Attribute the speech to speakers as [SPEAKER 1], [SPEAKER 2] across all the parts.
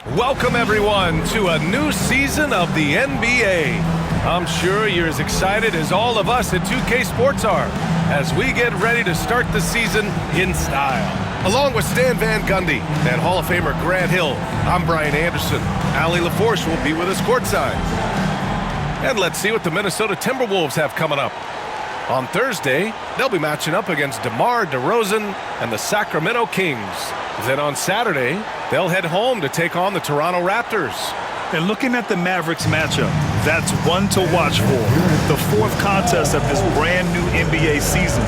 [SPEAKER 1] Welcome, everyone, to a new season of the NBA. I'm sure you're as excited as all of us at 2K Sports are as we get ready to start the season in style. Along with Stan Van Gundy and Hall of Famer Grant Hill, I'm Brian Anderson. Allie LaForce will be with us courtside. And let's see what the Minnesota Timberwolves have coming up. On Thursday, they'll be matching up against DeMar DeRozan and the Sacramento Kings. Then on Saturday, they'll head home to take on the Toronto Raptors.
[SPEAKER 2] And looking at the Mavericks matchup, that's one to watch for. The fourth contest of this brand new NBA season.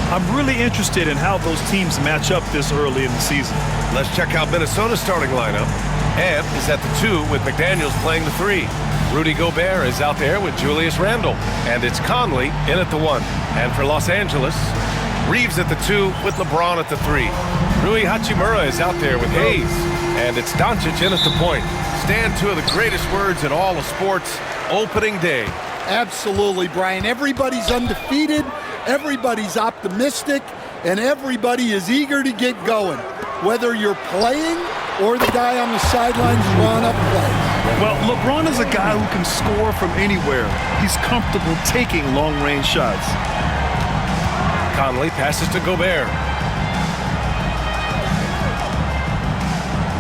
[SPEAKER 2] I'm really interested in how those teams match up this early in the season.
[SPEAKER 1] Let's check out Minnesota's starting lineup. Ant is at the 2 with McDaniels playing the 3. Rudy Gobert is out there with Julius Randle. And it's Conley in at the 1. And for Los Angeles, Reeves at the 2 with LeBron at the 3. Rui Hachimura is out there with Hayes. And it's Doncic in at the point. Stan, two of the greatest words in all of sports, opening day.
[SPEAKER 3] Absolutely, Brian. Everybody's undefeated, everybody's optimistic, and everybody is eager to get going, whether you're playing or the guy on the sidelines drawing up plays.
[SPEAKER 2] Well, LeBron is a guy who can score from anywhere. He's comfortable taking long-range shots.
[SPEAKER 1] Conley passes to Gobert.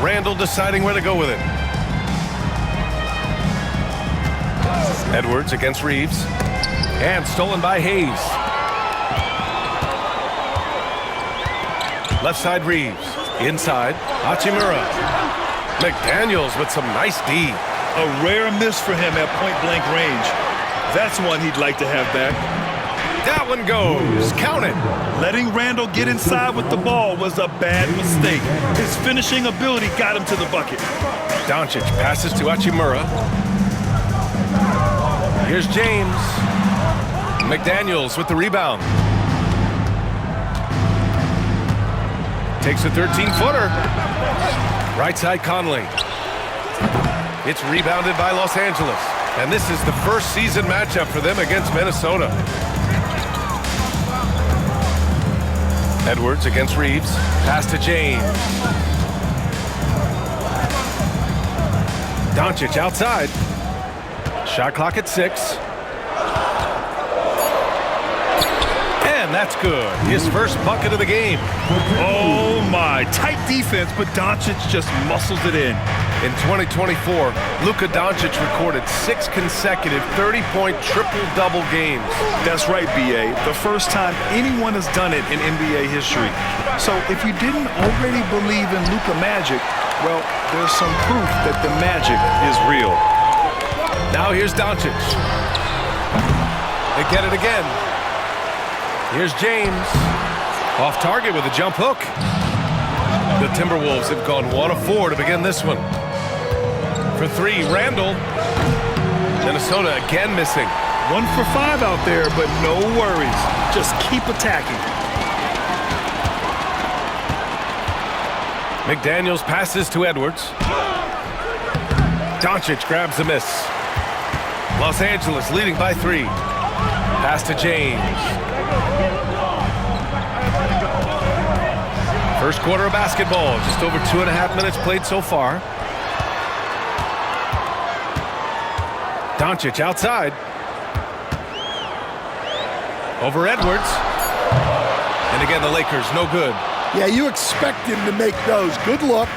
[SPEAKER 1] Randle deciding where to go with it. Edwards against Reeves. And stolen by Hayes. Left side Reeves. Inside, Hachimura. McDaniels with some nice D.
[SPEAKER 2] A rare miss for him at point-blank range. That's one he'd like to have back.
[SPEAKER 1] That one goes. Count it.
[SPEAKER 2] Letting Randle get inside with the ball was a bad mistake. His finishing ability got him to the bucket.
[SPEAKER 1] Doncic passes to Hachimura. Here's James. McDaniels with the rebound. Takes a 13-footer. Right side Conley. It's rebounded by Los Angeles. And this is the first season matchup for them against Minnesota. Edwards against Reeves. Pass to James. Doncic outside. Shot clock at 6. And that's good. His first bucket of the game.
[SPEAKER 2] Oh, my. Tight defense, but Doncic just muscles it in.
[SPEAKER 1] In 2024, Luka Doncic recorded 6 consecutive 30-point triple-double games.
[SPEAKER 2] That's right, B.A. The first time anyone has done it in NBA history. So if you didn't already believe in Luka magic, well, there's some proof that the magic is real.
[SPEAKER 1] Now here's Doncic. They get it again. Here's James. Off target with a jump hook. The Timberwolves have gone 1 of 4 to begin this one. For 3, Randle. Minnesota again missing.
[SPEAKER 2] 1 for 5 out there, but no worries. Just keep attacking.
[SPEAKER 1] McDaniels passes to Edwards. Doncic grabs the miss. Los Angeles leading by 3. Pass to James. First quarter of basketball, just over 2.5 minutes played so far. Doncic outside. Over Edwards. And again, the Lakers, no good.
[SPEAKER 3] Yeah, you expect him to make those. Good look.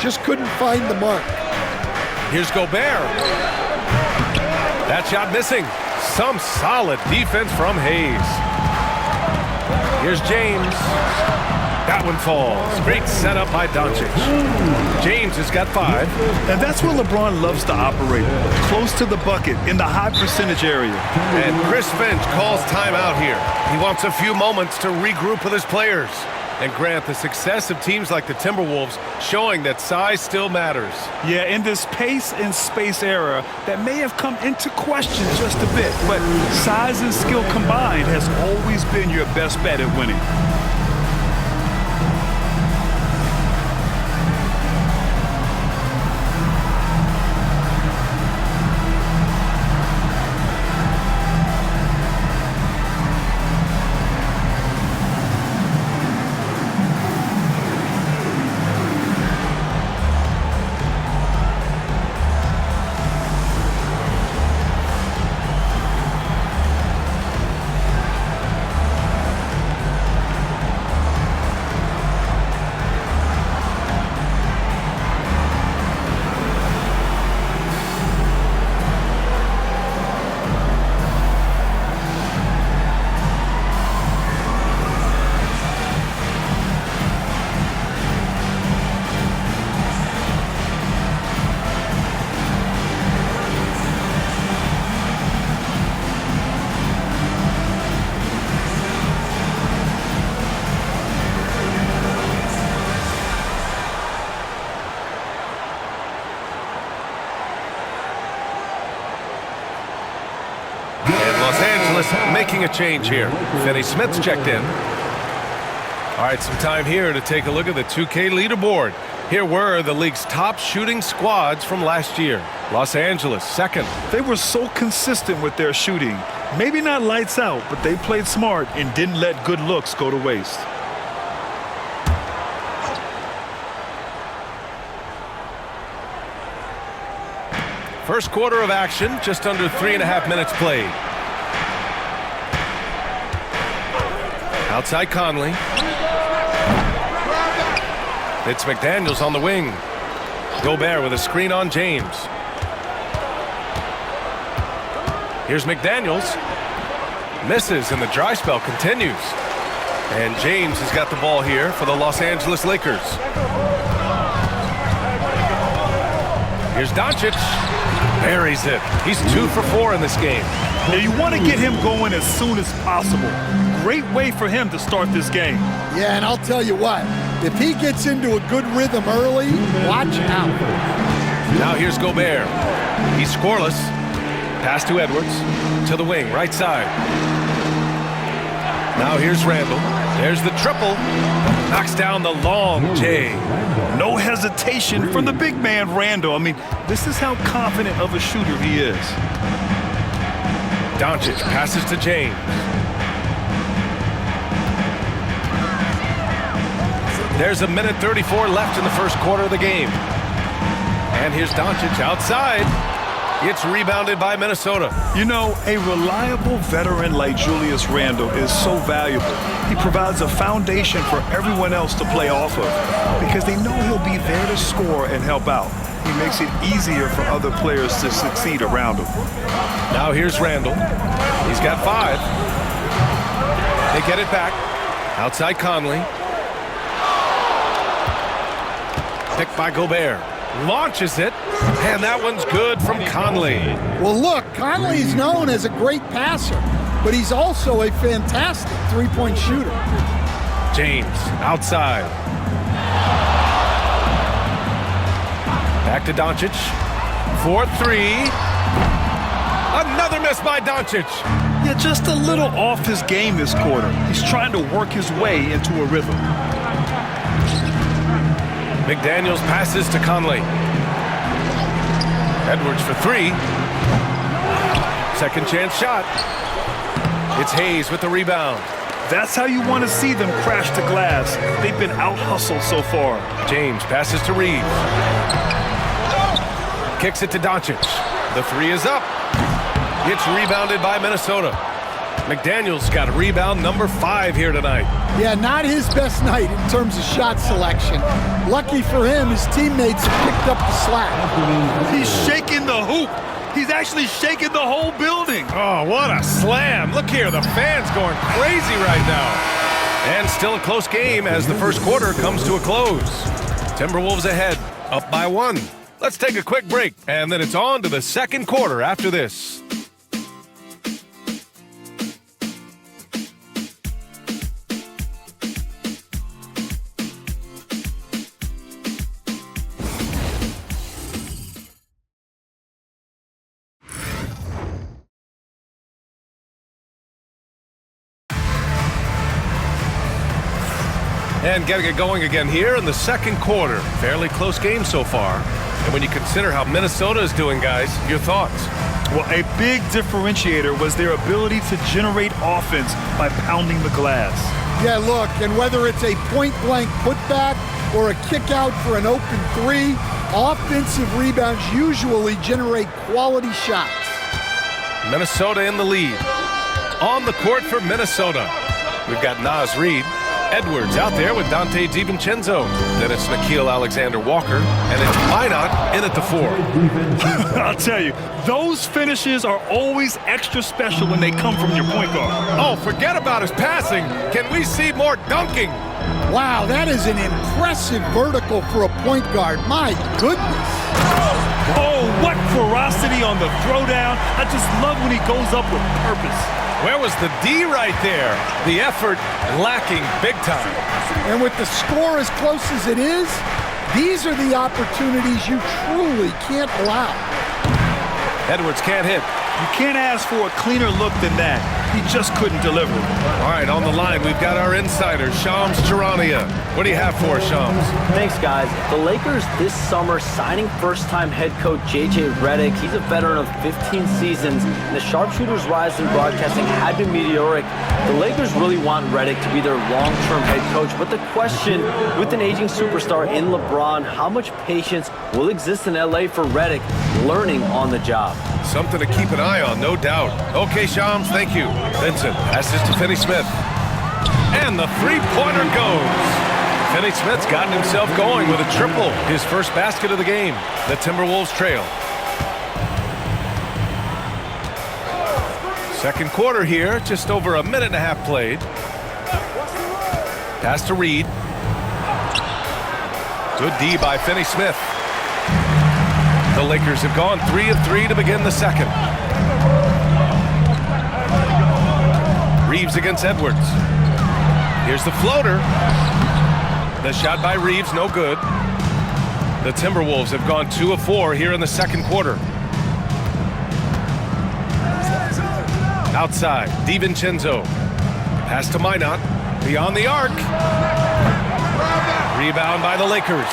[SPEAKER 3] Just couldn't find the mark.
[SPEAKER 1] Here's Gobert. That shot missing. Some solid defense from Hayes. Here's James. That one falls. Great setup by Doncic. James has got 5.
[SPEAKER 2] And that's where LeBron loves to operate. Close to the bucket, in the high percentage area.
[SPEAKER 1] And Chris Finch calls timeout here. He wants a few moments to regroup with his players. And Grant, the success of teams like the Timberwolves showing that size still matters.
[SPEAKER 2] Yeah, in this pace and space era, that may have come into question just a bit. But size and skill combined has always been your best bet at winning.
[SPEAKER 1] making a change here. Finney Smith's checked in. All right, some time here to take a look at the 2K leaderboard. Here were the league's top shooting squads from last year. Los Angeles, second.
[SPEAKER 2] They were so consistent with their shooting. Maybe not lights out, but they played smart and didn't let good looks go to waste.
[SPEAKER 1] First quarter of action, just under 3.5 minutes played. Outside Conley. It's McDaniels on the wing. Gobert with a screen on James. Here's McDaniels. Misses, and the dry spell continues. And James has got the ball here for the Los Angeles Lakers. Here's Doncic. Buries it. He's 2 for 4 in this game.
[SPEAKER 2] Now you want to get him going as soon as possible. Great way for him to start this game.
[SPEAKER 3] Yeah, and I'll tell you what, if he gets into a good rhythm early, watch out.
[SPEAKER 1] Now here's Gobert. He's scoreless. Pass to Edwards. To the wing, right side. Now here's Randall. There's the triple. Knocks down the long J.
[SPEAKER 2] No hesitation from the big man, Randall. I mean, this is how confident of a shooter he is.
[SPEAKER 1] Doncic passes to James. There's 1:34 left in the first quarter of the game. And here's Doncic outside. It's rebounded by Minnesota.
[SPEAKER 2] You know, a reliable veteran like Julius Randle is so valuable. He provides a foundation for everyone else to play off of because they know he'll be there to score and help out. He makes it easier for other players to succeed around him.
[SPEAKER 1] Now here's Randall. He's got 5. They get it back. Outside Conley. Picked by Gobert. Launches it, and that one's good from Conley.
[SPEAKER 3] Well, look, Conley's known as a great passer, but he's also a fantastic three-point shooter.
[SPEAKER 1] James, outside. Back to Doncic. 4-3. Another miss by Doncic.
[SPEAKER 2] Yeah, just a little off his game this quarter. He's trying to work his way into a rhythm.
[SPEAKER 1] McDaniels passes to Conley. Edwards for 3. Second chance shot. It's Hayes with the rebound.
[SPEAKER 2] That's how you want to see them crash the glass. They've been out-hustled so far.
[SPEAKER 1] James passes to Reeves. Kicks it to Doncic. The 3 is up. It's rebounded by Minnesota. McDaniels got a rebound number 5 here tonight.
[SPEAKER 3] Yeah, not his best night in terms of shot selection. Lucky for him, his teammates have picked up the slack.
[SPEAKER 2] He's shaking the hoop. He's actually shaking the whole building.
[SPEAKER 1] Oh, what a slam. Look here, the fans going crazy right now. And still a close game as the first quarter comes to a close. Timberwolves ahead, up by 1. Let's take a quick break, and then it's on to the second quarter after this. And getting it going again here in the second quarter. Fairly close game so far. And when you consider how Minnesota is doing, guys, your thoughts?
[SPEAKER 2] Well, a big differentiator was their ability to generate offense by pounding the glass.
[SPEAKER 3] Yeah, look, and whether it's a point-blank putback or a kick out for an open 3, offensive rebounds usually generate quality shots.
[SPEAKER 1] Minnesota in the lead. On the court for Minnesota, we've got Naz Reid. Edwards out there with Dante DiVincenzo. Then it's Nickeil Alexander-Walker, and it's Minot in at the 4.
[SPEAKER 2] I'll tell you, those finishes are always extra special when they come from your point guard.
[SPEAKER 1] Oh, forget about his passing. Can we see more dunking?
[SPEAKER 3] Wow, that is an impressive vertical for a point guard. My goodness.
[SPEAKER 2] Oh, what ferocity on the throwdown. I just love when he goes up with purpose.
[SPEAKER 1] Where was the D right there? The effort lacking big time.
[SPEAKER 3] And with the score as close as it is, these are the opportunities you truly can't allow.
[SPEAKER 1] Edwards can't hit.
[SPEAKER 2] You can't ask for a cleaner look than that. He just couldn't deliver.
[SPEAKER 1] All right, on the line, we've got our insider, Shams Charania. What do you have for us, Shams?
[SPEAKER 4] Thanks, guys. The Lakers this summer signing first-time head coach J.J. Redick. He's a veteran of 15 seasons, and the sharpshooter's rise in broadcasting had been meteoric. The Lakers really want Redick to be their long-term head coach, but the question, with an aging superstar in LeBron, how much patience will exist in L.A. for Redick learning on the job?
[SPEAKER 1] Something to keep an eye on, no doubt. Okay, Shams, thank you. Vincent passes to Finney-Smith. And the three-pointer goes. Finney-Smith's gotten himself going with a triple, his first basket of the game. The Timberwolves trail. Second quarter here, just over a minute and a half played. Pass to Reed. Good D by Finney-Smith. The Lakers have gone 3 of 3 to begin the second. Reeves against Edwards. Here's the floater. The shot by Reeves, no good. The Timberwolves have gone 2 of 4 here in the second quarter. Outside, DiVincenzo. Pass to Minot. Beyond the arc. Rebound by the Lakers.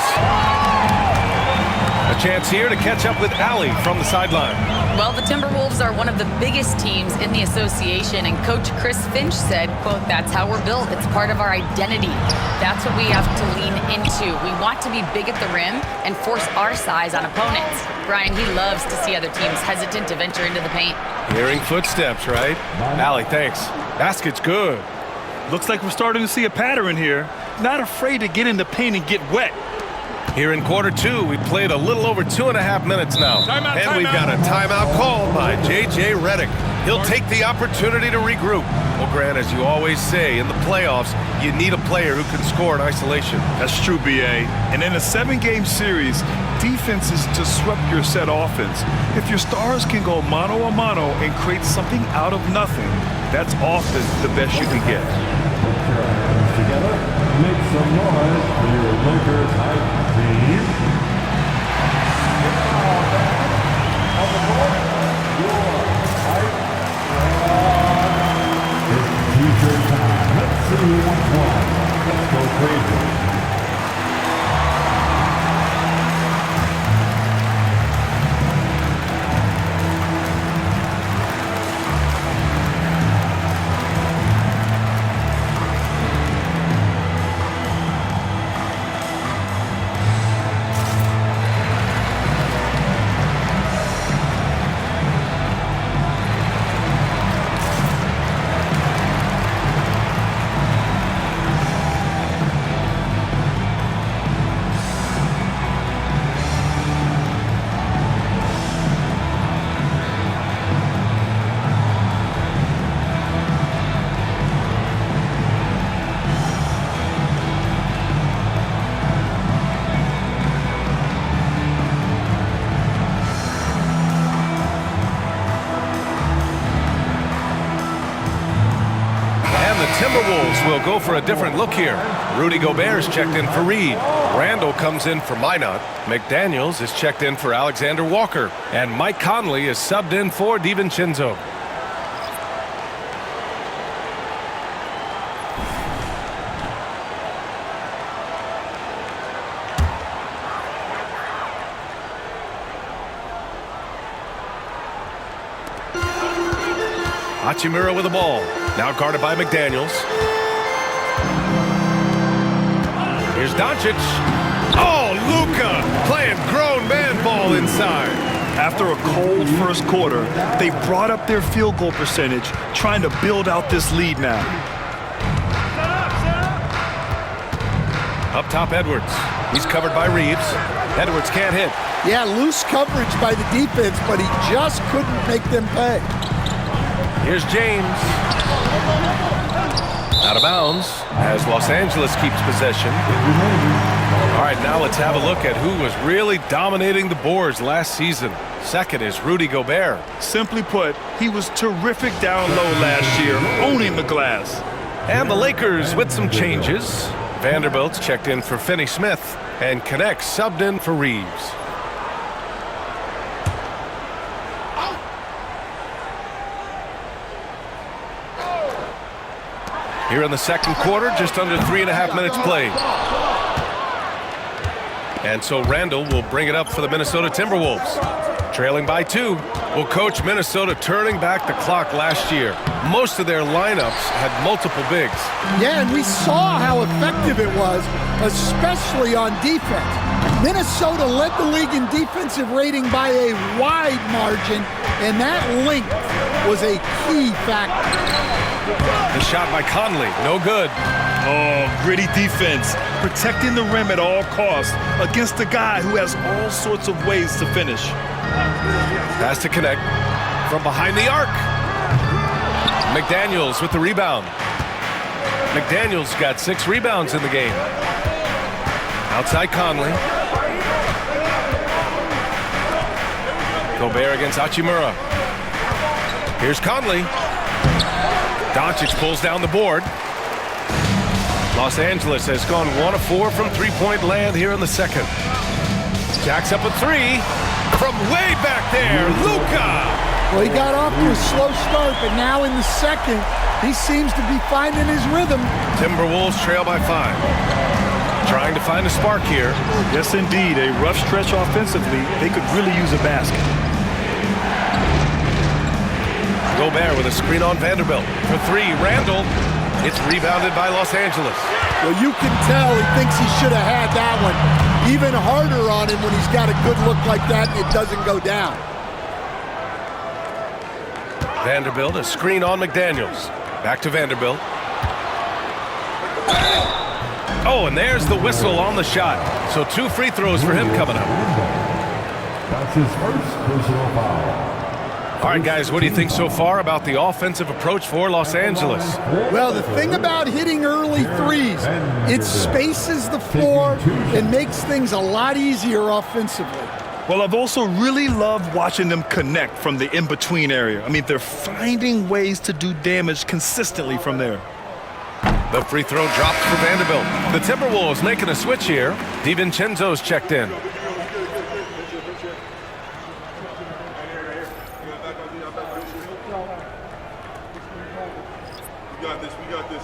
[SPEAKER 1] A chance here to catch up with Allie from the sideline.
[SPEAKER 5] Well, the Timberwolves are one of the biggest teams in the association, and Coach Chris Finch said, quote, "That's how we're built. It's part of our identity. That's what we have to lean into. We want to be big at the rim and force our size on opponents." Brian, he loves to see other teams hesitant to venture into the paint.
[SPEAKER 1] Hearing footsteps, right? Allie, thanks. Basket's good.
[SPEAKER 2] Looks like we're starting to see a pattern here. Not afraid to get in the paint and get wet.
[SPEAKER 1] Here in quarter two, we played a little over 2.5 minutes now. And we've got a timeout called by J.J. Redick. He'll take the opportunity to regroup. Well, Grant, as you always say, in the playoffs, you need a player who can score in isolation.
[SPEAKER 2] That's true, B.A. And in a 7-game series, defense is disrupt your set offense. If your stars can go mano-a-mano and create something out of nothing, that's often the best you can get.
[SPEAKER 6] Together, make some noise for your Lakers hype team. On the court, your hype squad. It's t-shirt time. Let's see what's won. Let's go crazy.
[SPEAKER 1] Timberwolves will go for a different look here. Rudy Gobert's checked in for Reed. Randall comes in for Minot. McDaniels is checked in for Alexander Walker. And Mike Conley is subbed in for DiVincenzo. Hachimura with the ball. Now guarded by McDaniels. Here's Doncic. Oh, Luka playing grown man ball inside.
[SPEAKER 2] After a cold first quarter, they brought up their field goal percentage, trying to build out this lead now.
[SPEAKER 1] Up top, Edwards. He's covered by Reeves. Edwards can't hit.
[SPEAKER 3] Yeah, loose coverage by the defense, but he just couldn't make them pay.
[SPEAKER 1] Here's James. Out of bounds as Los Angeles keeps possession. All right, now let's have a look at who was really dominating the boards last season. Second is Rudy Gobert.
[SPEAKER 2] Simply put, he was terrific down low last year, owning the glass.
[SPEAKER 1] And the Lakers with some changes. Vanderbilt's checked in for Finney-Smith, and Connect subbed in for Reeves. Here in the second quarter, just under 3.5 minutes played. And so Randall will bring it up for the Minnesota Timberwolves. Trailing by 2. Well, Coach, Minnesota turning back the clock last year. Most of their lineups had multiple bigs.
[SPEAKER 3] Yeah, and we saw how effective it was, especially on defense. Minnesota led the league in defensive rating by a wide margin, and that length was a key factor.
[SPEAKER 1] The shot by Conley, no good.
[SPEAKER 2] Oh, gritty defense, protecting the rim at all costs against a guy who has all sorts of ways to finish.
[SPEAKER 1] Pass to connect from behind the arc. McDaniels with the rebound. McDaniels got 6 rebounds in the game. Outside Conley. Gobert against Hachimura. Here's Conley. Doncic pulls down the board. Los Angeles has gone 1 of 4 from three-point land here in the second. Jacks up a 3 from way back there. Luka!
[SPEAKER 3] Well, he got off to a slow start, but now in the second, he seems to be finding his rhythm.
[SPEAKER 1] Timberwolves trail by 5. Trying to find a spark here.
[SPEAKER 2] Yes, indeed. A rough stretch offensively. They could really use a basket.
[SPEAKER 1] Gobert with a screen on Vanderbilt. For 3, Randall. It's rebounded by Los Angeles.
[SPEAKER 3] Well, you can tell he thinks he should have had that one. Even harder on him when he's got a good look like that and it doesn't go down.
[SPEAKER 1] Vanderbilt, a screen on McDaniels. Back to Vanderbilt. Oh, and there's the whistle on the shot. So 2 free throws for him coming up.
[SPEAKER 6] That's his first personal foul.
[SPEAKER 1] All right, guys, what do you think so far about the offensive approach for Los Angeles?
[SPEAKER 3] Well, the thing about hitting early threes, it spaces the floor and makes things a lot easier offensively.
[SPEAKER 2] Well, I've also really loved watching them connect from the in-between area. I mean, they're finding ways to do damage consistently from there.
[SPEAKER 1] The free throw dropped for Vanderbilt. The Timberwolves making a switch here. DiVincenzo's checked in.
[SPEAKER 7] We got this.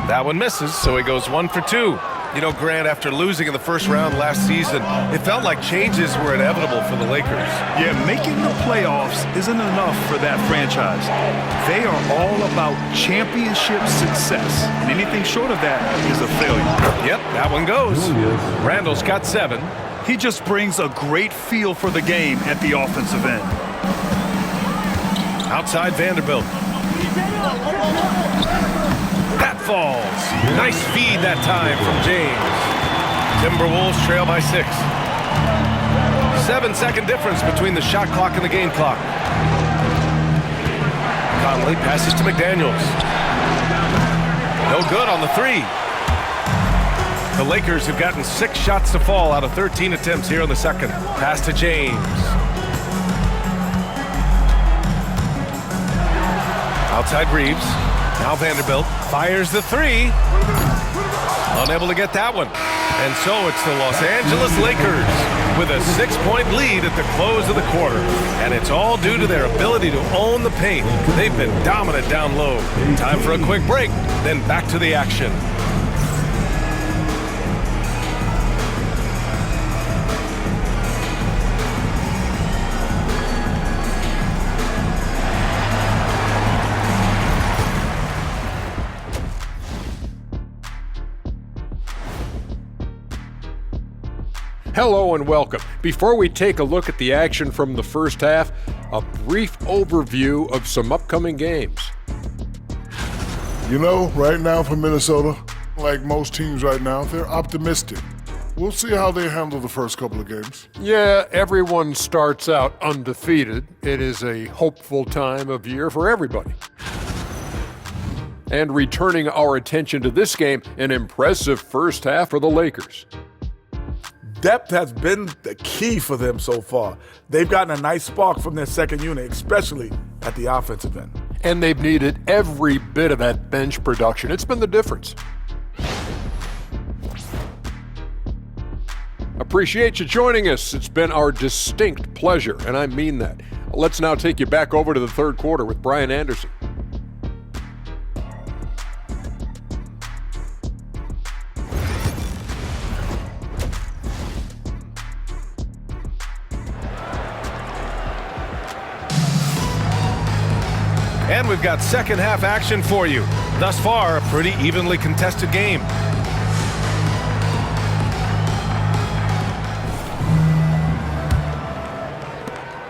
[SPEAKER 1] That one misses, so he goes 1 for 2. You know, Grant, after losing in the first round last season, it felt like changes were inevitable for the Lakers.
[SPEAKER 2] Yeah, making the playoffs isn't enough for that franchise. They are all about championship success, and anything short of that is a failure.
[SPEAKER 1] Yep, that one goes. Randall's got 7.
[SPEAKER 2] He just brings a great feel for the game at the offensive end.
[SPEAKER 1] Outside Vanderbilt. That falls. Nice feed that time from James. Timberwolves trail by 6. 7-second difference between the shot clock and the game clock. Conley passes to McDaniels. No good on the 3. The Lakers have gotten 6 shots to fall out of 13 attempts here in the second. Pass to James. Outside Reeves. Now Vanderbilt fires the 3. Unable to get that one. And so it's the Los Angeles Lakers with a 6-point lead at the close of the quarter. And it's all due to their ability to own the paint. They've been dominant down low. Time for a quick break, then back to the action.
[SPEAKER 8] Hello and welcome. Before we take a look at the action from the first half, a brief overview of some upcoming games.
[SPEAKER 7] You know, right now for Minnesota, like most teams right now, they're optimistic. We'll see how they handle the first couple of games.
[SPEAKER 8] Yeah, everyone starts out undefeated. It is a hopeful time of year for everybody. And returning our attention to this game, an impressive first half for the Lakers.
[SPEAKER 9] Depth has been the key for them so far. They've gotten a nice spark from their second unit, especially at the offensive end.
[SPEAKER 8] And they've needed every bit of that bench production. It's been the difference. Appreciate you joining us. It's been our distinct pleasure, and I mean that. Let's now take you back over to the third quarter with Brian Anderson.
[SPEAKER 1] And we've got second half action for you. Thus far, a pretty evenly contested game.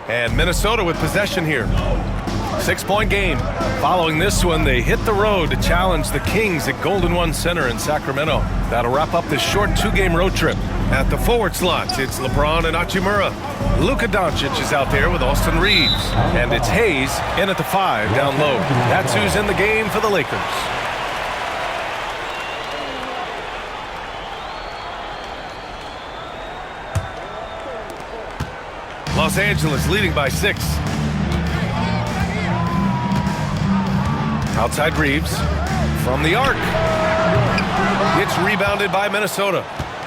[SPEAKER 1] And Minnesota with possession here. 6-point game. Following this one, they hit the road to challenge the Kings at Golden One Center in Sacramento. That'll wrap up this short 2-game road trip. At the forward slot, it's LeBron and Hachimura. Luka Doncic is out there with Austin Reeves. And it's Hayes in at the 5 down low. That's who's in the game for the Lakers. Los Angeles leading by 6. Outside Reeves from the arc. It's rebounded by Minnesota.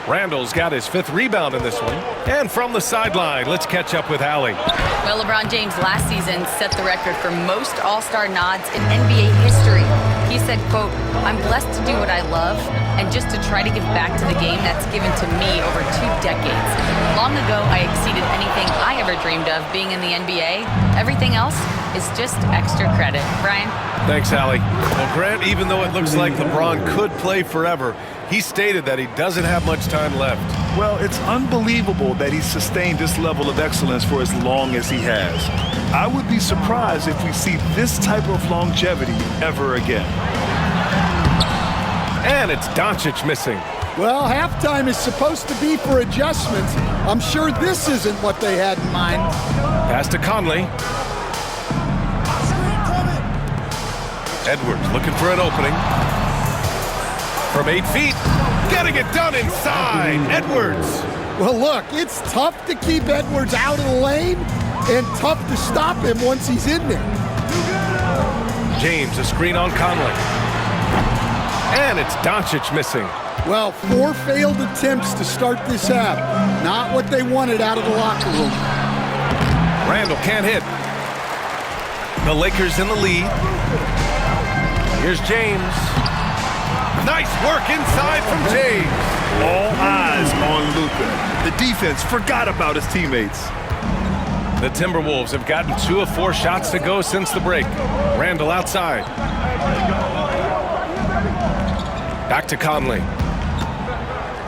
[SPEAKER 1] Randall's got his 5th rebound in this one. And from the sideline, let's catch up with Allie.
[SPEAKER 5] Well, LeBron James last season set the record for most All-Star nods in NBA history. He said, quote, "I'm blessed to do what I love and just to try to give back to the game that's given to me over 2 decades. Long ago, I exceeded anything I ever dreamed of being in the NBA. Everything else is just extra credit." Brian?
[SPEAKER 1] Thanks, Allie. Well, Grant, even though it looks like LeBron could play forever, he stated that he doesn't have much time left.
[SPEAKER 2] Well, it's unbelievable that he's sustained this level of excellence for as long as he has. I would be surprised if we see this type of longevity ever again.
[SPEAKER 1] And it's Doncic missing.
[SPEAKER 3] Well, halftime is supposed to be for adjustments. I'm sure this isn't what they had in mind.
[SPEAKER 1] Pass to Conley. Edwards looking for an opening. From 8 feet, getting it done inside. Edwards.
[SPEAKER 3] Well, look, it's tough to keep Edwards out of the lane and tough to stop him once he's in there.
[SPEAKER 1] James, a screen on Conley. And it's Doncic missing.
[SPEAKER 3] Well, 4 failed attempts to start this half. Not what they wanted out of the locker room.
[SPEAKER 1] Randall can't hit. The Lakers in the lead. Here's James. Nice work inside from James.
[SPEAKER 2] All eyes on Luka. The defense forgot about his teammates.
[SPEAKER 1] The Timberwolves have gotten 2 of 4 shots to go since the break. Randall outside. Back to Conley.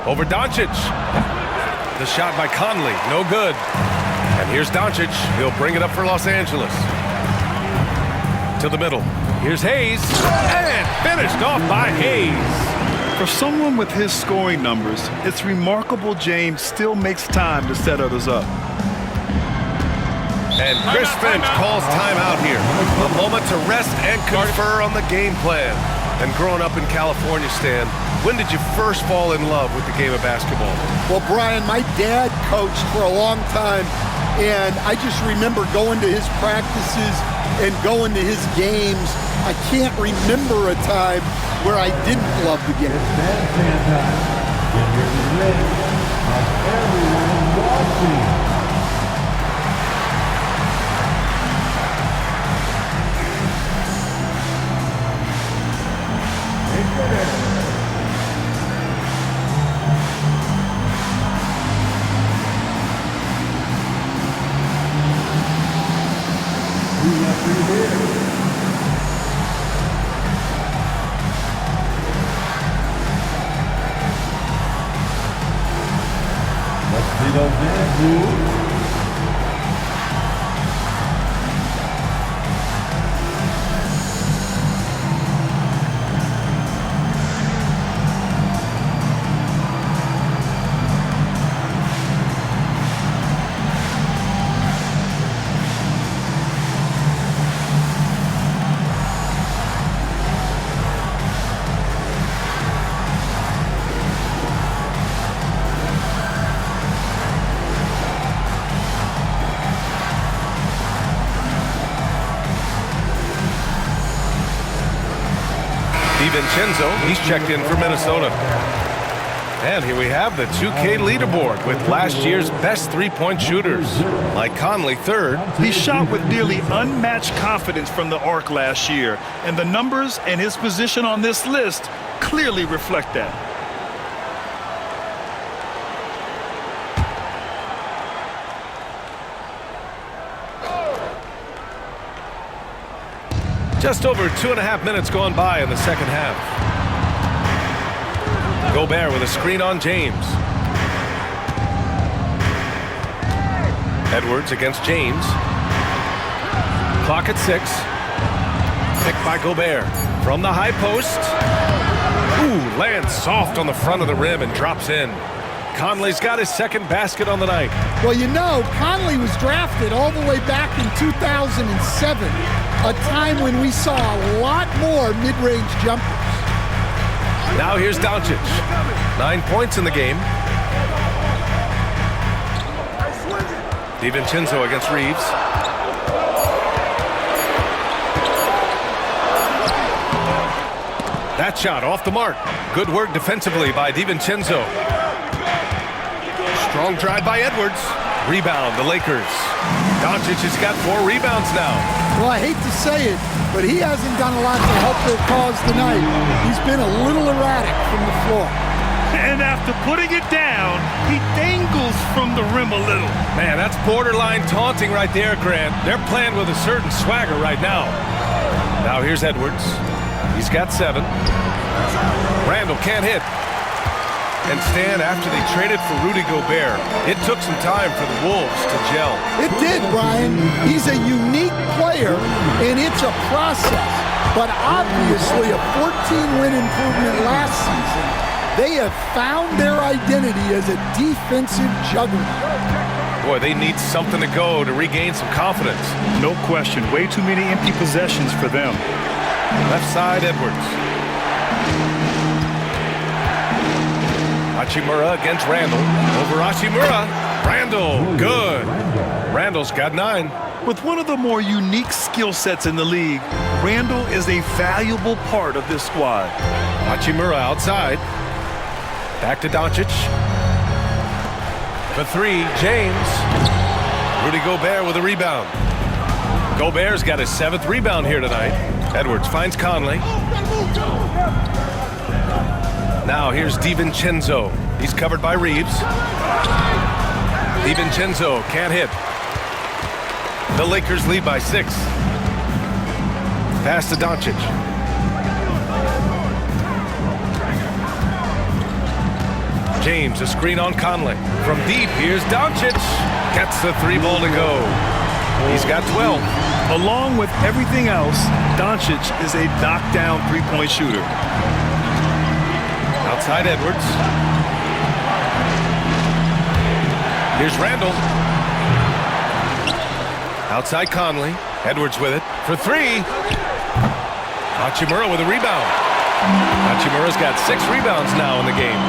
[SPEAKER 1] Over Doncic. The shot by Conley, no good. And here's Doncic. He'll bring it up for Los Angeles. To the middle. Here's Hayes. And finished off by Hayes.
[SPEAKER 2] For someone with his scoring numbers, it's remarkable James still makes time to set others up.
[SPEAKER 1] And Chris Finch calls timeout here. A moment to rest and confer on the game plan. And growing up in California, Stan, when did you first fall in love with the game of basketball?
[SPEAKER 3] Well, Brian, my dad coached for a long time, and I just remember going to his practices and going to his games. I can't remember a time where I didn't love the game.
[SPEAKER 6] It's bandstand time. And here's the name of everyone watching. Let's see those hands move.
[SPEAKER 1] DiVincenzo, he's checked in for Minnesota. And here we have the 2K leaderboard with last year's best three-point shooters. Like Conley, third.
[SPEAKER 2] He shot with nearly unmatched confidence from the arc last year, and the numbers and his position on this list clearly reflect that.
[SPEAKER 1] Just over 2.5 minutes gone by in the second half. Gobert with a screen on James. Edwards against James. Clock at 6. Picked by Gobert. From the high post. Ooh, lands soft on the front of the rim and drops in. Conley's got his second basket on the night.
[SPEAKER 3] Well, you know, Conley was drafted all the way back in 2007, a time when we saw a lot more mid-range jumpers.
[SPEAKER 1] Now here's Doncic. 9 points in the game. DiVincenzo against Reeves. That shot off the mark. Good work defensively by DiVincenzo. Strong drive by Edwards. Rebound, the Lakers. Doncic has got 4 rebounds now.
[SPEAKER 3] Well, I hate to say it, but he hasn't done a lot to help their cause tonight. He's been a little erratic from the floor.
[SPEAKER 2] And after putting it down, he dangles from the rim a little.
[SPEAKER 1] Man, that's borderline taunting right there, Grant. They're playing with a certain swagger right now. Now here's Edwards. He's got 7. Randall can't hit. And Stan, after they traded for Rudy Gobert, it took some time for the Wolves to gel.
[SPEAKER 3] It did, Brian. He's a unique player, and it's a process. But obviously a 14-win improvement last season. They have found their identity as a defensive juggernaut.
[SPEAKER 1] Boy, they need something to go to regain some confidence.
[SPEAKER 2] No question. Way too many empty possessions for them.
[SPEAKER 1] Left side, Edwards. Hachimura against Randall. Over Hachimura. Randall, good. Randall's got 9.
[SPEAKER 2] With one of the more unique skill sets in the league, Randall is a valuable part of this squad.
[SPEAKER 1] Hachimura outside. Back to Doncic. For 3, James. Rudy Gobert with a rebound. Gobert's got his 7th rebound here tonight. Edwards finds Conley. Now here's DiVincenzo. He's covered by Reeves. DiVincenzo can't hit. The Lakers lead by 6. Pass to Doncic. James, a screen on Conley. From deep, here's Doncic. Gets the 3 ball to go. He's got 12.
[SPEAKER 2] Along with everything else, Doncic is a knockdown three-point shooter.
[SPEAKER 1] Outside Edwards. Here's Randall. Outside Conley. Edwards with it. For 3. Hachimura with a rebound. Hachimura's got 6 rebounds now in the game.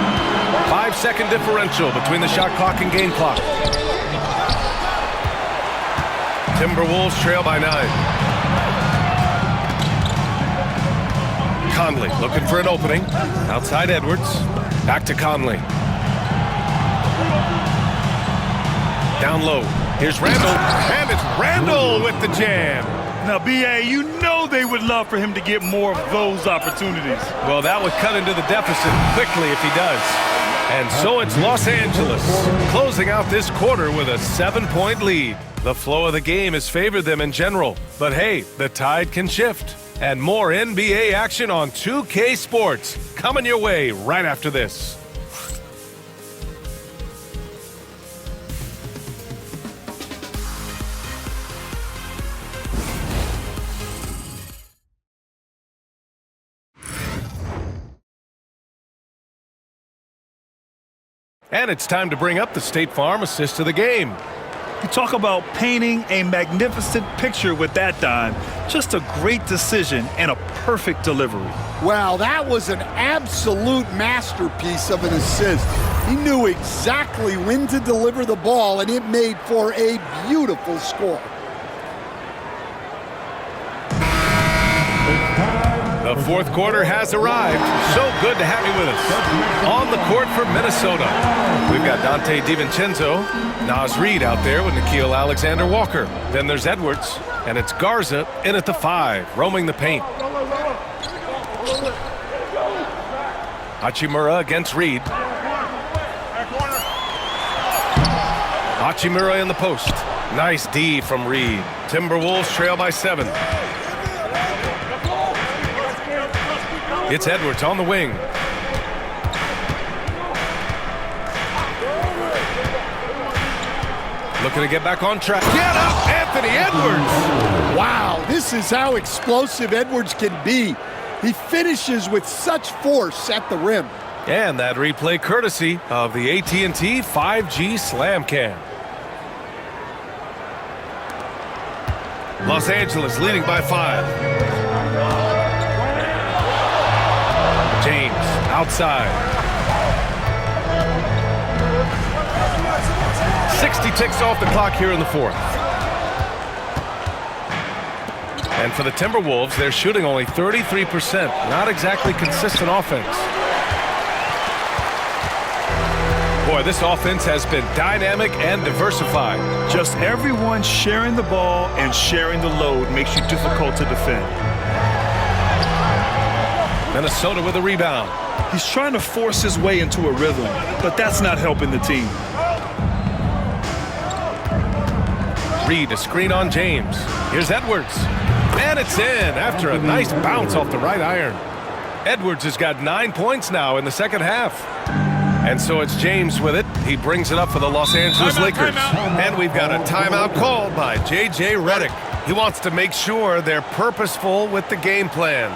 [SPEAKER 1] 5-second differential between the shot clock and game clock. Timberwolves trail by 9. Conley looking for an opening. Outside Edwards. Back to Conley. Down low. Here's Randall. And it's Randall with the jam.
[SPEAKER 2] Now, B.A., you know they would love for him to get more of those opportunities.
[SPEAKER 1] Well, that would cut into the deficit quickly if he does. And so it's Los Angeles closing out this quarter with a 7-point lead. The flow of the game has favored them in general. But hey, the tide can shift. And more NBA action on 2K Sports coming your way right after this. And it's time to bring up the State Farm assist of the game.
[SPEAKER 2] You talk about painting a magnificent picture with that dime. Just a great decision and a perfect delivery.
[SPEAKER 3] Well, that was an absolute masterpiece of an assist. He knew exactly when to deliver the ball, and it made for a beautiful score.
[SPEAKER 1] The fourth quarter has arrived. So good to have you with us. On the court for Minnesota, we've got Dante DiVincenzo, Naz Reid out there with Nickeil Alexander-Walker. Then there's Edwards, and it's Garza in at the 5, roaming the paint. Hachimura against Reid. Hachimura in the post. Nice D from Reid. Timberwolves trail by 7. It's Edwards on the wing. Looking to get back on track. Get up, Anthony Edwards!
[SPEAKER 3] Wow, this is how explosive Edwards can be. He finishes with such force at the rim.
[SPEAKER 1] And that replay courtesy of the AT&T 5G Slam Cam. Los Angeles leading by 5. James outside. 60 ticks off the clock here in the fourth. And for the Timberwolves, they're shooting only 33%. Not exactly consistent offense. Boy, this offense has been dynamic and diversified.
[SPEAKER 2] Just everyone sharing the ball and sharing the load makes you difficult to defend.
[SPEAKER 1] Minnesota with a rebound.
[SPEAKER 2] He's trying to force his way into a rhythm, but that's not helping the team.
[SPEAKER 1] Reid, a screen on James. Here's Edwards. And it's in after a nice bounce off the right iron. Edwards has got 9 points now in the second half. And so it's James with it. He brings it up for the Los Angeles Lakers. And we've got a timeout called by J.J. Redick. He wants to make sure they're purposeful with the game plan.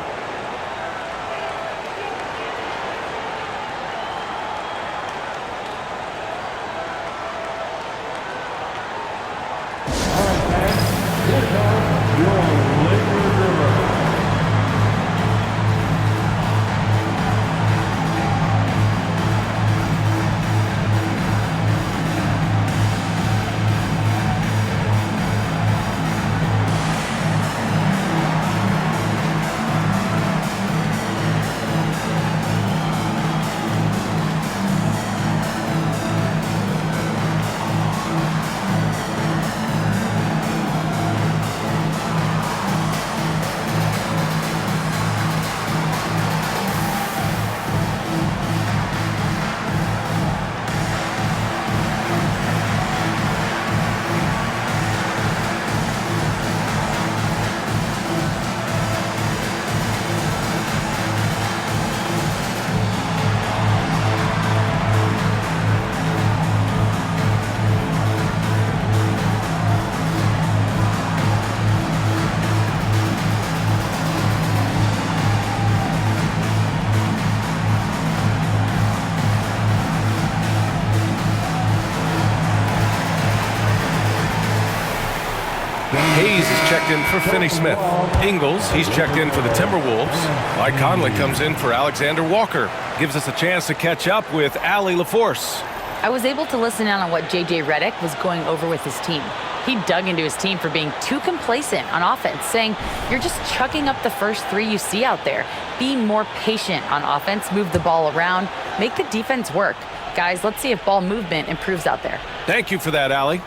[SPEAKER 1] Hayes is checked in for Finney Smith. Ingles, he's checked in for the Timberwolves. Mike Conley comes in for Alexander Walker. Gives us a chance to catch up with Allie LaForce.
[SPEAKER 5] I was able to listen in on what J.J. Redick was going over with his team. He dug into his team for being too complacent on offense, saying, you're just chucking up the first 3 you see out there. Be more patient on offense, move the ball around, make the defense work. Guys, let's see if ball movement improves out there.
[SPEAKER 1] Thank you for that, Allie.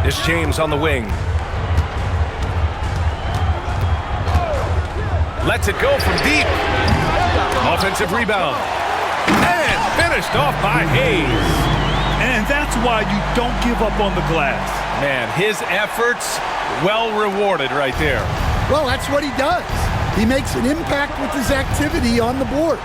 [SPEAKER 1] It's James on the wing. Lets it go from deep. Offensive rebound. And finished off by Hayes.
[SPEAKER 2] And that's why you don't give up on the glass.
[SPEAKER 1] Man, his efforts well rewarded right there.
[SPEAKER 3] Well, that's what he does. He makes an impact with his activity on the boards.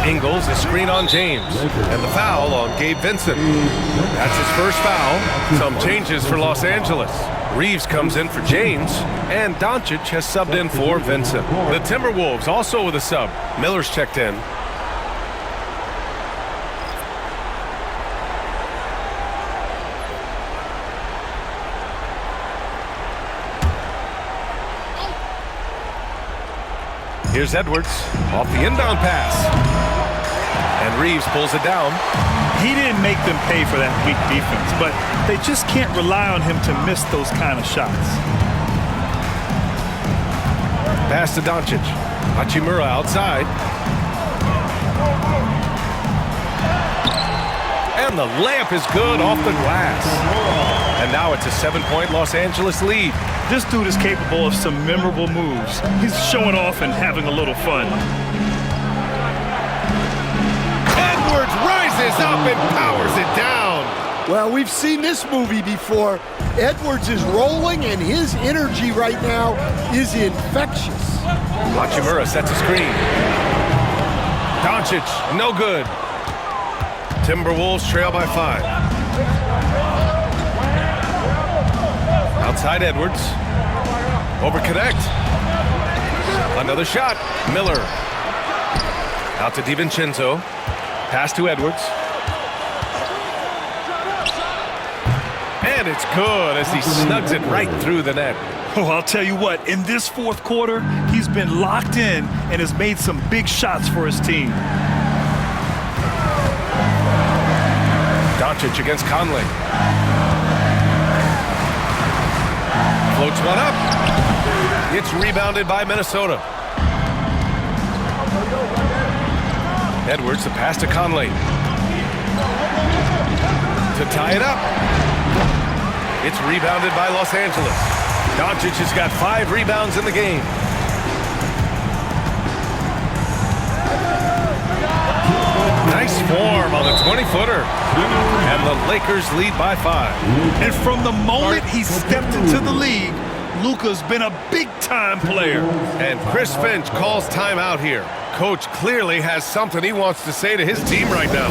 [SPEAKER 1] Ingles, a screen on James. And the foul on Gabe Vincent. That's his first foul. Some changes for Los Angeles. Reeves comes in for James, and Doncic has subbed in for Vincent. The Timberwolves also with a sub. Miller's checked in. Here's Edwards off the inbound pass. And Reeves pulls it down.
[SPEAKER 2] He didn't make them pay for that weak defense, but they just can't rely on him to miss those kind of shots.
[SPEAKER 1] Pass to Doncic. Hachimura outside. And the layup is good off the glass. And now it's a 7-point Los Angeles lead.
[SPEAKER 2] This dude is capable of some memorable moves. He's showing off and having a little fun.
[SPEAKER 1] Edwards rises up and powers it down.
[SPEAKER 3] Well, we've seen this movie before. Edwards is rolling, and his energy right now is infectious.
[SPEAKER 1] Hachimura sets a screen. Doncic, no good. Timberwolves trail by 5. Outside Edwards. Over connect. Another shot. Miller. Out to DiVincenzo. Pass to Edwards. And it's good as he snugs it right through the net.
[SPEAKER 2] Oh, I'll tell you what, in this fourth quarter, he's been locked in and has made some big shots for his team.
[SPEAKER 1] Doncic against Conley. Floats one up. It's rebounded by Minnesota. Edwards, the pass to Conley. To tie it up. It's rebounded by Los Angeles. Doncic has got 5 rebounds in the game. Nice form on the 20-footer. And the Lakers lead by 5.
[SPEAKER 2] And from the moment he stepped into the league, Luka's been a big-time player.
[SPEAKER 1] And Chris Finch calls timeout here. Coach clearly has something he wants to say to his team right now.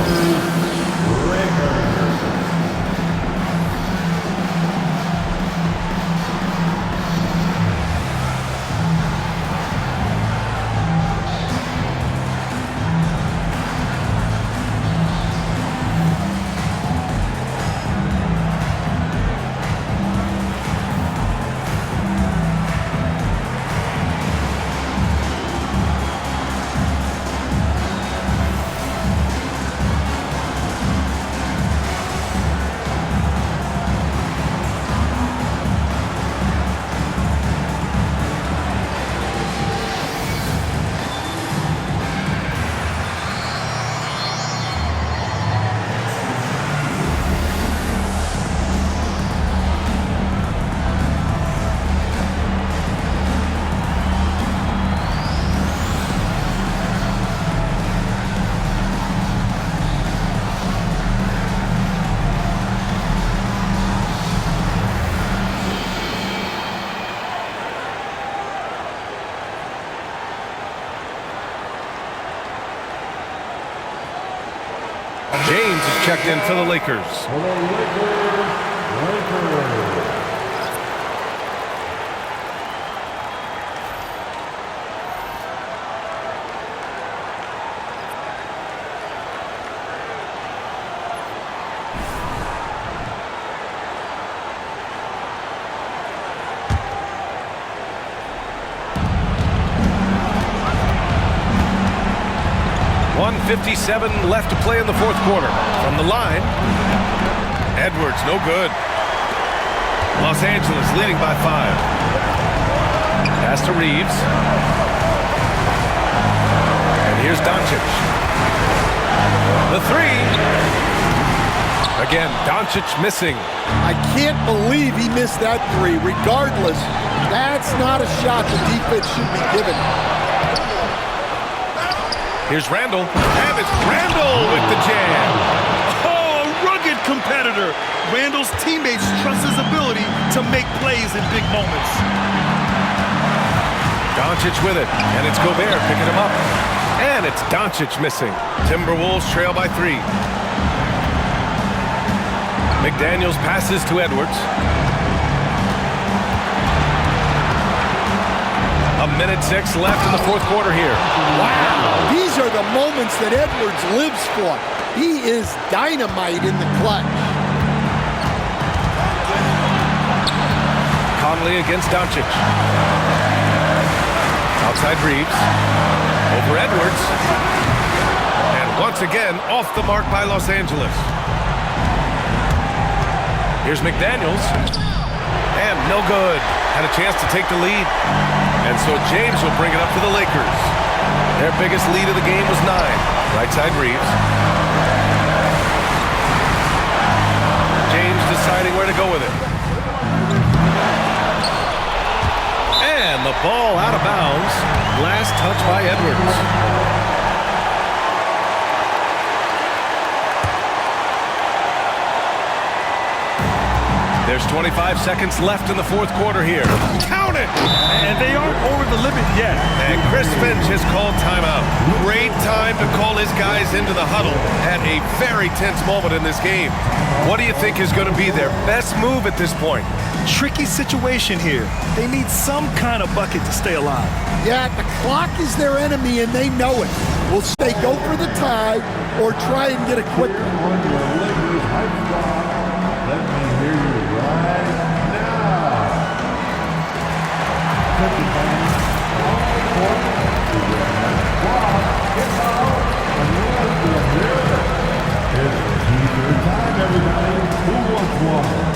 [SPEAKER 1] James is checked in for the Lakers.
[SPEAKER 6] For the Lakers.
[SPEAKER 1] 1:57 left to play in the fourth quarter. From the line, Edwards, no good. Los Angeles leading by 5. Pass to Reeves. And here's Doncic. The 3. Again, Doncic missing.
[SPEAKER 3] I can't believe he missed that 3. Regardless, that's not a shot the defense should be given.
[SPEAKER 1] Here's Randall, and it's Randall with the jam.
[SPEAKER 2] Oh, a rugged competitor. Randall's teammates trust his ability to make plays in big moments.
[SPEAKER 1] Doncic with it, and it's Gobert picking him up. And it's Doncic missing. Timberwolves trail by 3. McDaniels passes to Edwards. 1:06 left in the fourth quarter here.
[SPEAKER 3] Wow, these are the moments that Edwards lives for. He is dynamite in the clutch.
[SPEAKER 1] Conley against Doncic. Outside Reeves. Over Edwards. And Once again, off the mark by Los Angeles. Here's McDaniels. And no good. Had a chance to take the lead. And so James will bring it up for the Lakers. Their biggest lead of the game was 9. Right side Reeves. James deciding where to go with it. And the ball out of bounds. Last touch by Edwards. There's 25 seconds left in the fourth quarter here. Count it!
[SPEAKER 2] And they aren't over the limit yet.
[SPEAKER 1] And Chris Finch has called timeout. Great time to call his guys into the huddle at a very tense moment in this game. What do you think is going to be their best move at this point?
[SPEAKER 2] Tricky situation here. They need some kind of bucket to stay alive.
[SPEAKER 3] Yeah, the clock is their enemy, and they know it. Will they go for the tie or try and get a quick one?
[SPEAKER 6] Let me hear you right now. It's teaser time, everybody. Who wants one?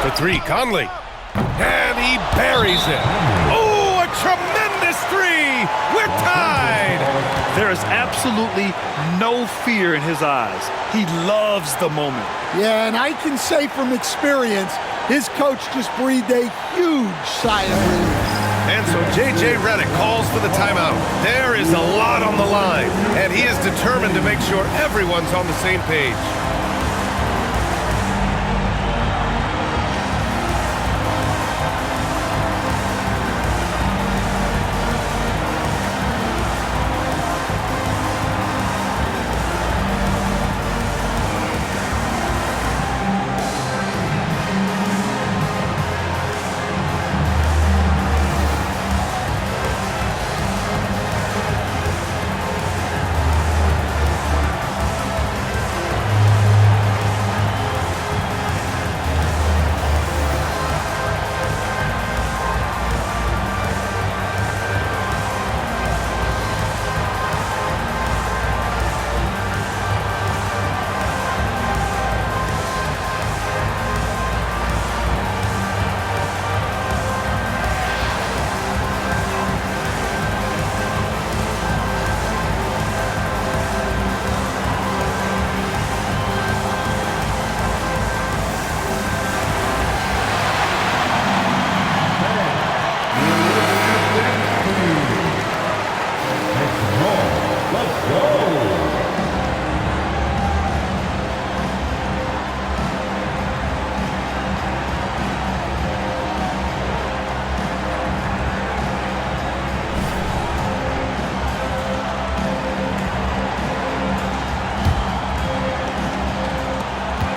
[SPEAKER 1] For 3, Conley. And he buries it. Oh, a tremendous 3. We're tied.
[SPEAKER 2] There is absolutely no fear in his eyes. He loves the moment.
[SPEAKER 3] Yeah, and I can say from experience, his coach just breathed a huge sigh of relief.
[SPEAKER 1] And so J.J. Redick calls for the timeout. There is a lot on the line, and he is determined to make sure everyone's on the same page.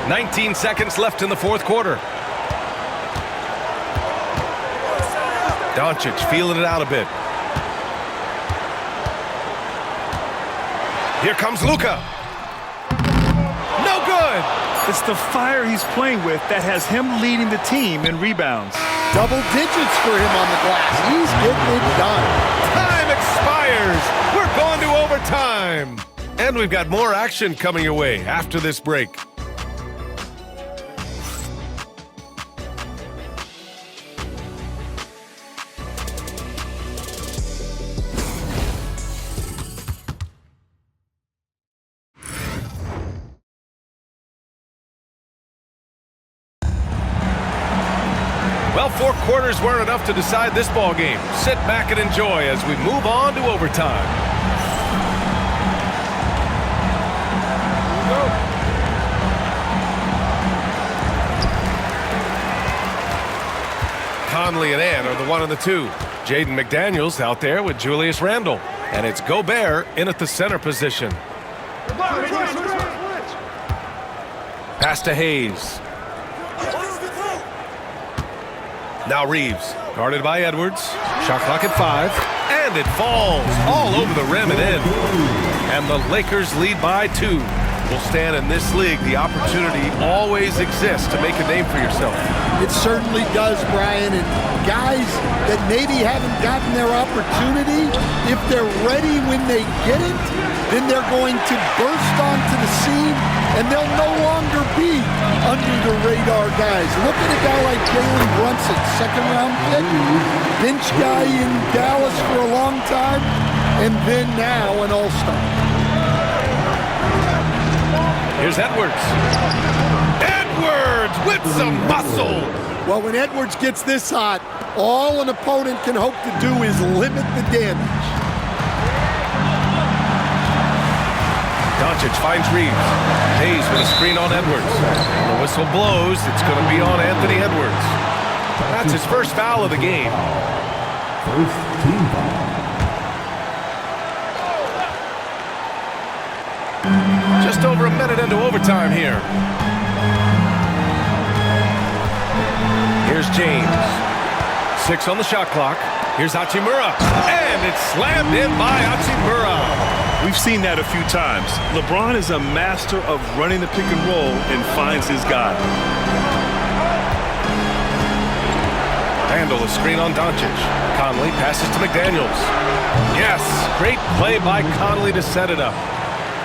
[SPEAKER 1] Nineteen seconds left in the fourth quarter. Doncic feeling it out a bit. Here comes Luka. No good.
[SPEAKER 2] It's the fire he's playing with that has him leading the team in rebounds.
[SPEAKER 3] Double digits for him on the glass. He's getting it done.
[SPEAKER 1] Time expires. We're going to overtime. And we've got more action coming your way after this break. Well, 4 quarters weren't enough to decide this ball game. Sit back and enjoy as we move on to overtime. Conley and Ann are the 1 and the 2. Jaden McDaniels out there with Julius Randle. And it's Gobert in at the center position. Pass to Hayes. Now Reeves, guarded by Edwards. Shot clock at 5, and it falls all over the rim and in. And the Lakers lead by 2. Will stand in this league. The opportunity always exists to make a name for yourself.
[SPEAKER 3] It certainly does, Brian. And guys that maybe haven't gotten their opportunity, if they're ready when they get it, then they're going to burst onto the scene, and they'll no longer be under the radar guys. Look at a guy like Jalen Brunson, second-round pick, bench guy in Dallas for a long time, and then now an all-star.
[SPEAKER 1] Here's Edwards. Edwards with some muscle.
[SPEAKER 3] Well, when Edwards gets this hot, all an opponent can hope to do is limit the damage.
[SPEAKER 1] Doncic finds Reeves. Hayes with a screen on Edwards. When the whistle blows, it's going to be on Anthony Edwards. That's his first foul of the game.
[SPEAKER 6] First team foul.
[SPEAKER 1] Just over a minute into overtime here. Here's James. 6 on the shot clock. Here's Hachimura. And it's slammed in by Hachimura.
[SPEAKER 2] We've seen that a few times. LeBron is a master of running the pick and roll and finds his guy.
[SPEAKER 1] Randle, a screen on Doncic. Conley passes to McDaniels. Yes, great play by Conley to set it up.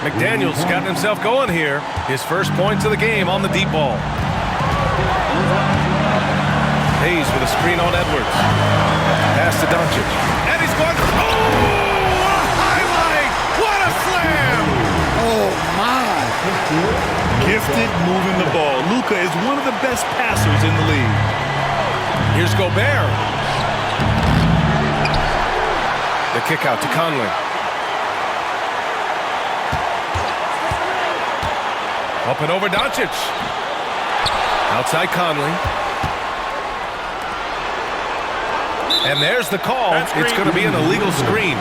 [SPEAKER 1] McDaniels gotten himself going here. His first points of the game on the deep ball. Hayes with a screen on Edwards. Pass to Doncic. And he's going. Oh, a highlight! What a slam!
[SPEAKER 3] Oh, my.
[SPEAKER 2] Gifted moving the ball. Luka is one of the best passers in the league.
[SPEAKER 1] Here's Gobert. The kick out to Conley. Up and over Doncic. Outside Conley. And there's the call. It's going to be an illegal screen.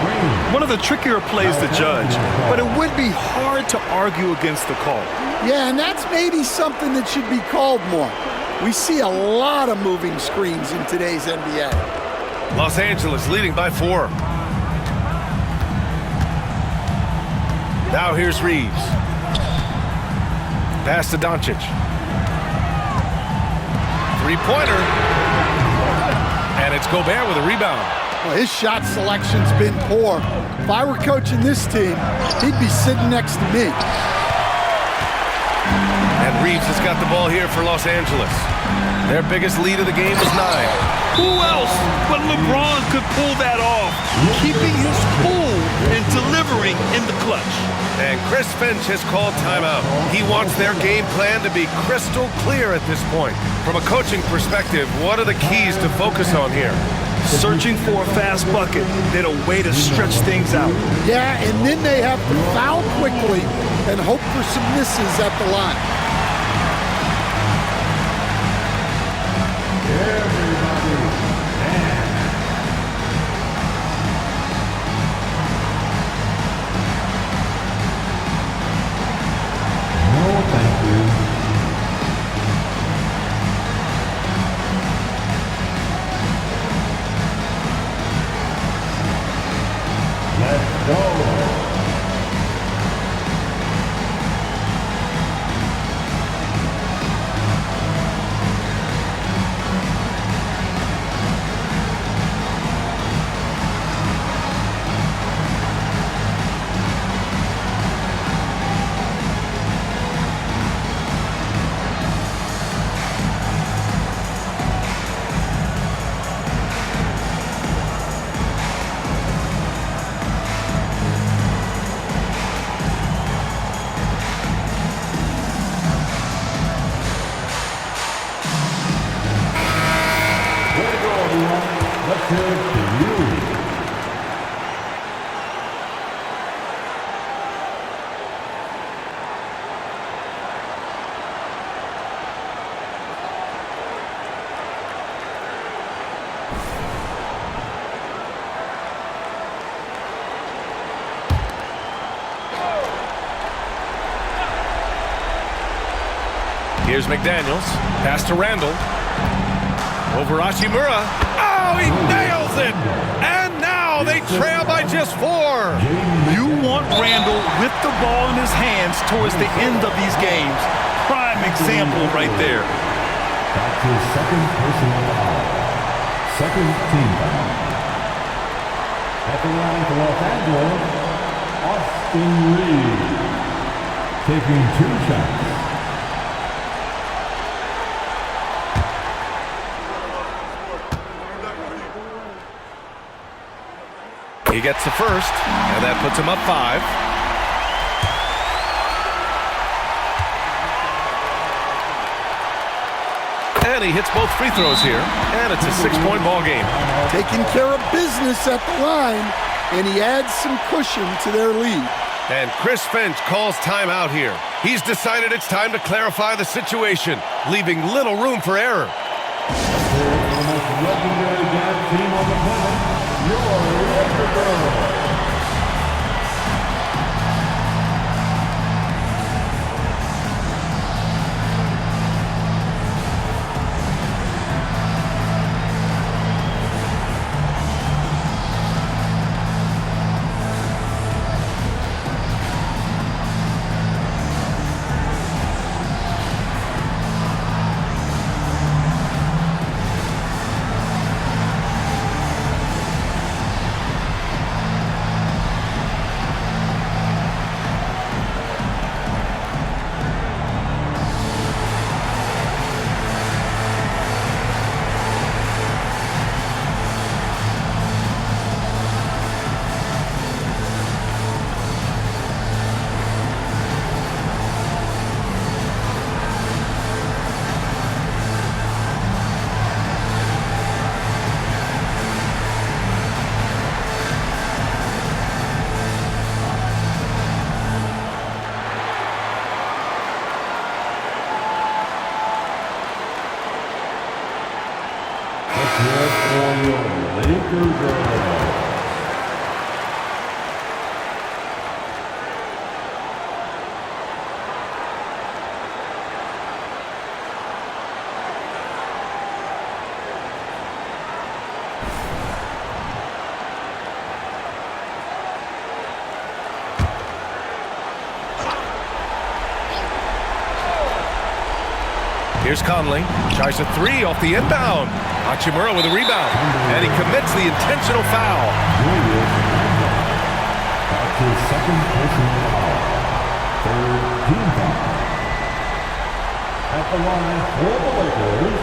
[SPEAKER 2] One of the trickier plays to judge, but it would be hard to argue against the call.
[SPEAKER 3] Yeah, and that's maybe something that should be called more. We see a lot of moving screens in today's NBA.
[SPEAKER 1] Los Angeles leading by 4. Now here's Reeves. Pass to Doncic. 3-pointer. And it's Gobert with a rebound.
[SPEAKER 3] Well, his shot selection's been poor. If I were coaching this team, he'd be sitting next to me.
[SPEAKER 1] And Reeves has got the ball here for Los Angeles. Their biggest lead of the game is 9.
[SPEAKER 2] Who else but LeBron could pull that off, keeping his cool and delivering in the clutch?
[SPEAKER 1] And Chris Finch has called timeout. He wants their game plan to be crystal clear at this point. From a coaching perspective, what are the keys to focus on here?
[SPEAKER 2] Searching for a fast bucket, then a way to stretch things out.
[SPEAKER 3] Yeah, and then they have to foul quickly and hope for some misses at the line.
[SPEAKER 6] Tip to you.
[SPEAKER 1] Here's McDaniels. Pass to Randall. Over Hachimura. Oh, he nails it! And now they trail by just 4.
[SPEAKER 2] You want Randall with the ball in his hands towards the end of these games. Prime example right there.
[SPEAKER 6] That's his second personal foul. Second team foul. At the line for Los Angeles, Austin Reed. Taking 2 shots.
[SPEAKER 1] He gets the first, and that puts him up 5. And he hits both free throws here, and it's a 6-point ball game.
[SPEAKER 3] Taking care of business at the line, and he adds some cushion to their lead.
[SPEAKER 1] And Chris Finch calls timeout here. He's decided it's time to clarify the situation, leaving little room for error.
[SPEAKER 6] The most legendary Jazz team on the planet, your Laker Girls.
[SPEAKER 1] Here's Conley. Tries a 3 off the inbound. Hachimura with a rebound. And he commits the intentional foul.
[SPEAKER 6] That's his second personal foul. Third team foul. At the line for the Lakers,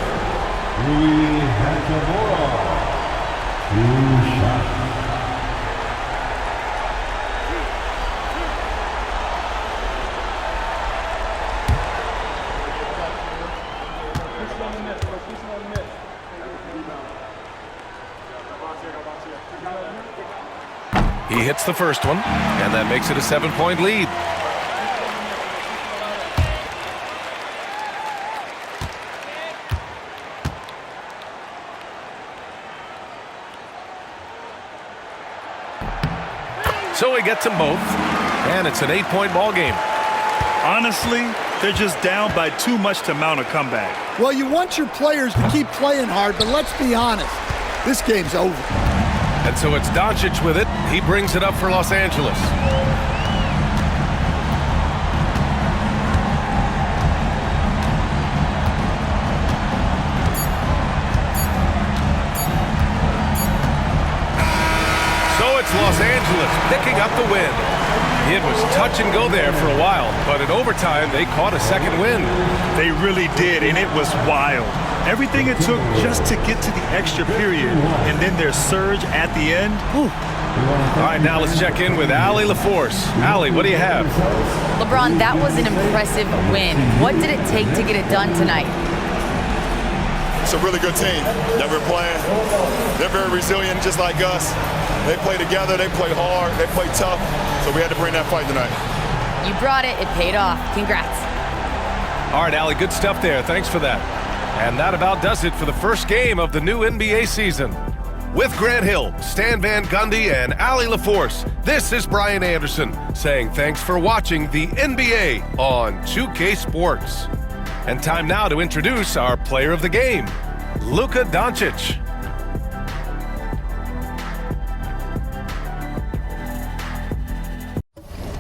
[SPEAKER 6] Hachimura. 2 shots.
[SPEAKER 1] He hits the first one, and that makes it a 7-point lead. So he gets them both, and it's an 8-point ball game.
[SPEAKER 2] Honestly, they're just down by too much to mount a comeback.
[SPEAKER 3] Well, you want your players to keep playing hard, but let's be honest, this game's over.
[SPEAKER 1] And so it's Doncic with it. He brings it up for Los Angeles. So it's Los Angeles picking up the win. It was touch and go there for a while, but in overtime, they caught a second win.
[SPEAKER 2] They really did, and it was wild. Everything it took just to get to the extra period, and then their surge at the end. Whew.
[SPEAKER 1] All right, now let's check in with Allie LaForce. Allie, what do you have?
[SPEAKER 5] LeBron, that was an impressive win. What did it take to get it done tonight?
[SPEAKER 10] It's a really good team that we're playing. They're very resilient, just like us. They play together, they play hard, they play tough, so we had to bring that fight tonight.
[SPEAKER 5] You brought it. It paid off. Congrats.
[SPEAKER 1] All right, Allie, good stuff there. Thanks for that. And that about does it for the first game of the new NBA season. With Grant Hill, Stan Van Gundy, and Allie LaForce, this is Brian Anderson saying thanks for watching the NBA on 2K Sports. And time now to introduce our player of the game, Luka Doncic.